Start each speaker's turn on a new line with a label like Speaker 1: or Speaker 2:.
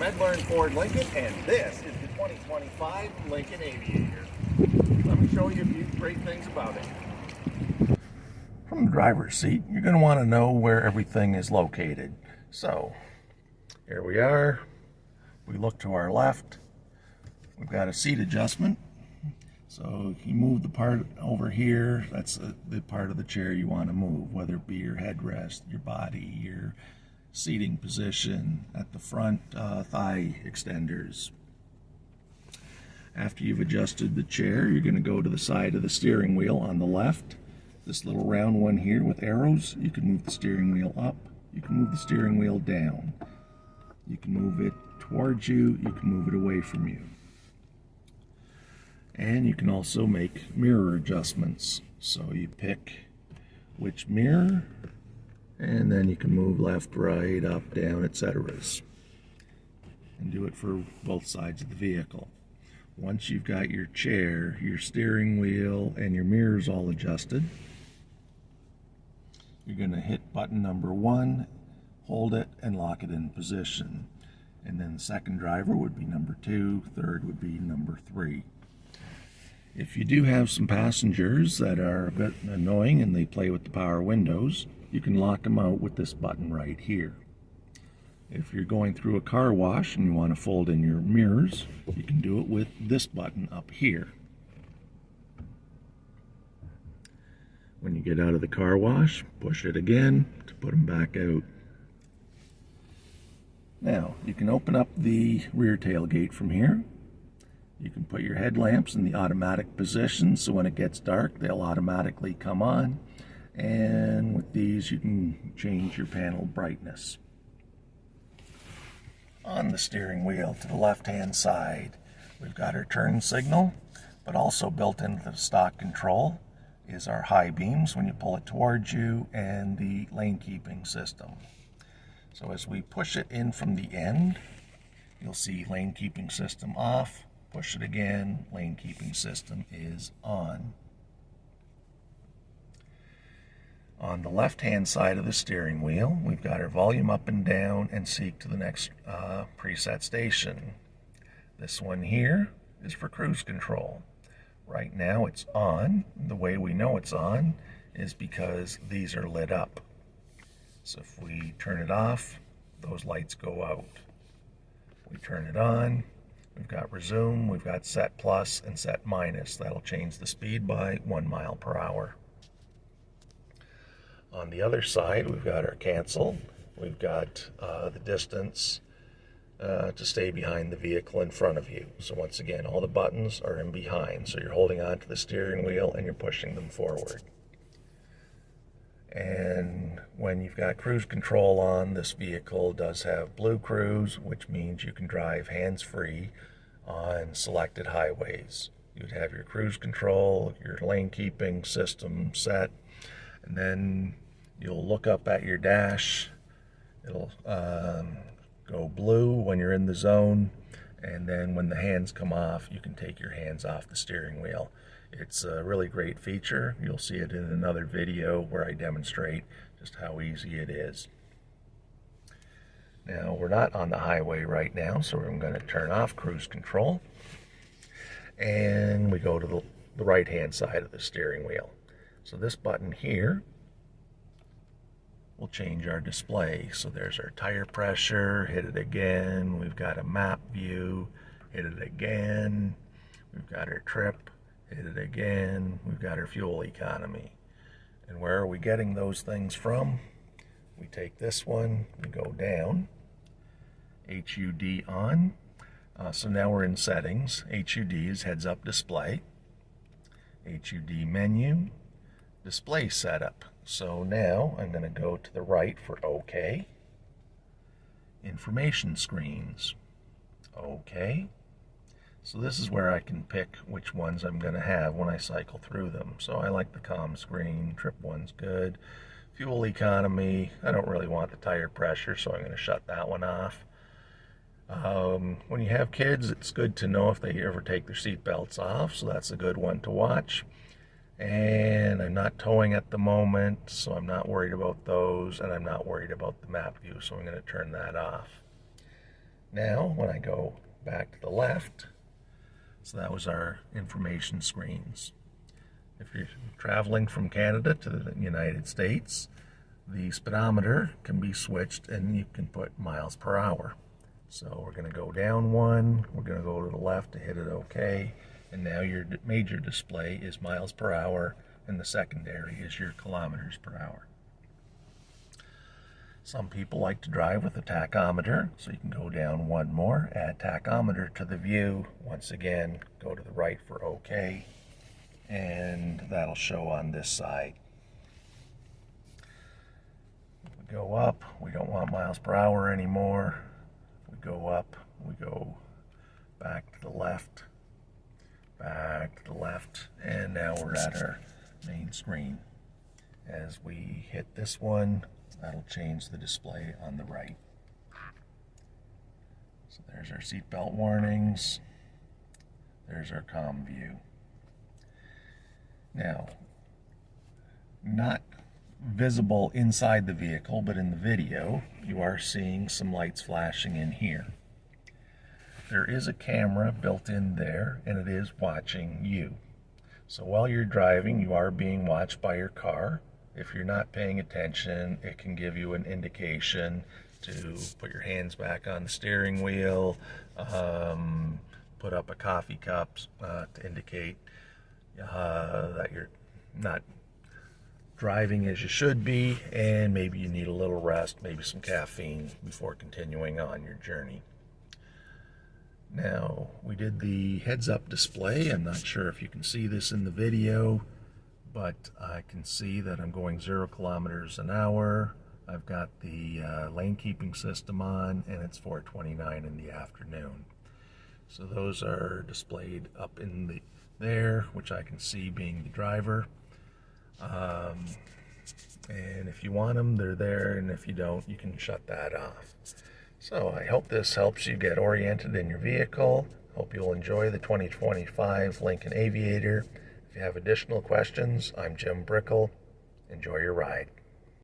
Speaker 1: Medlar and Ford Lincoln, and this is the 2025 Lincoln Aviator. Let me show you a few great things about it. From the driver's seat, you're going to want to know where everything is located. So, here we are. We look to our left. We've got a seat adjustment. So you move the part over here, that's the part of the chair you want to move, whether it be your headrest, your body, your seating position, at the front thigh extenders. After you've adjusted the chair, you're going to go to the side of the steering wheel on the left. This little round one here with arrows, you can move the steering wheel up, you can move the steering wheel down. You can move it towards you, you can move it away from you. And you can also make mirror adjustments. So you pick which mirror, and then you can move left, right, up, down, etc. And do it for both sides of the vehicle. Once you've got your chair, your steering wheel, and your mirrors all adjusted, you're going to hit button number 1, hold it, and lock it in position. And then the second driver would be number 2, third would be number 3. If you do have some passengers that are a bit annoying and they play with the power windows, you can lock them out with this button right here. If you're going through a car wash and you want to fold in your mirrors, you can do it with this button up here. When you get out of the car wash, push it again to put them back out. Now, you can open up the rear tailgate from here. You can put your headlamps in the automatic position, so when it gets dark, they'll automatically come on. And with these, you can change your panel brightness. On the steering wheel to the left-hand side, we've got our turn signal, but also built into the stock control is our high beams when you pull it towards you, and the lane keeping system. So as we push it in from the end, you'll see lane keeping system off. Push it again, lane keeping system is on. On the left-hand side of the steering wheel, we've got our volume up and down and seek to the next preset station. This one here is for cruise control. Right now it's on. The way we know it's on is because these are lit up. So if we turn it off, those lights go out. We turn it on. We've got resume, we've got set plus and set minus. That'll change the speed by 1 mile per hour. On the other side, we've got our cancel. We've got the distance to stay behind the vehicle in front of you. So once again, all the buttons are in behind. So you're holding on to the steering wheel and you're pushing them forward. And when you've got cruise control on, this vehicle does have Blue Cruise, which means you can drive hands-free on selected highways. You would have your cruise control, your lane keeping system set, and then you'll look up at your dash. It'll go blue when you're in the zone, and then when the hands come off, you can take your hands off the steering wheel. It's a really great feature. You'll see it in another video where I demonstrate just how easy it is. Now, we're not on the highway right now, so I'm going to turn off cruise control. And we go to the right-hand side of the steering wheel. So this button here will change our display. So there's our tire pressure, hit it again. We've got a map view, hit it again. We've got our trip. Hit it again. We've got our fuel economy. And where are we getting those things from? We take this one, we go down, HUD on. So now we're in settings. HUD is heads up display. HUD menu, display setup. So now I'm going to go to the right for OK. Information screens. OK. So this is where I can pick which ones I'm going to have when I cycle through them. So I like the comm screen, trip one's good. Fuel economy, I don't really want the tire pressure, so I'm going to shut that one off. When you have kids, it's good to know if they ever take their seat belts off, so that's a good one to watch. And I'm not towing at the moment, so I'm not worried about those, and I'm not worried about the map view, so I'm going to turn that off. Now, when I go back to the left, so that was our information screens. If you're traveling from Canada to the United States, the speedometer can be switched and you can put miles per hour. So we're going to go down one, we're going to go to the left to hit it OK, and now your major display is miles per hour and the secondary is your kilometers per hour. Some people like to drive with a tachometer, so you can go down one more, add tachometer to the view. Once again, go to the right for OK, and that'll show on this side. If we go up, we don't want miles per hour anymore. If we go up, we go back to the left, and now we're at our main screen. As we hit this one, that'll change the display on the right. So there's our seatbelt warnings. There's our comm view. Now, not visible inside the vehicle, but in the video, you are seeing some lights flashing in here. There is a camera built in there, and it is watching you. So while you're driving, you are being watched by your car. If you're not paying attention, it can give you an indication to put your hands back on the steering wheel, put up a coffee cup to indicate that you're not driving as you should be, and maybe you need a little rest, maybe some caffeine before continuing on your journey. Now, we did the heads-up display. I'm not sure if you can see this in the video, but I can see that I'm going 0 kilometers an hour. I've got the lane keeping system on, and it's 4:29 in the afternoon. So those are displayed up in there, which I can see being the driver. And if you want them, they're there, and if you don't, you can shut that off. So I hope this helps you get oriented in your vehicle. Hope you'll enjoy the 2025 Lincoln Aviator. If you have additional questions, I'm Jim Brickell. Enjoy your ride.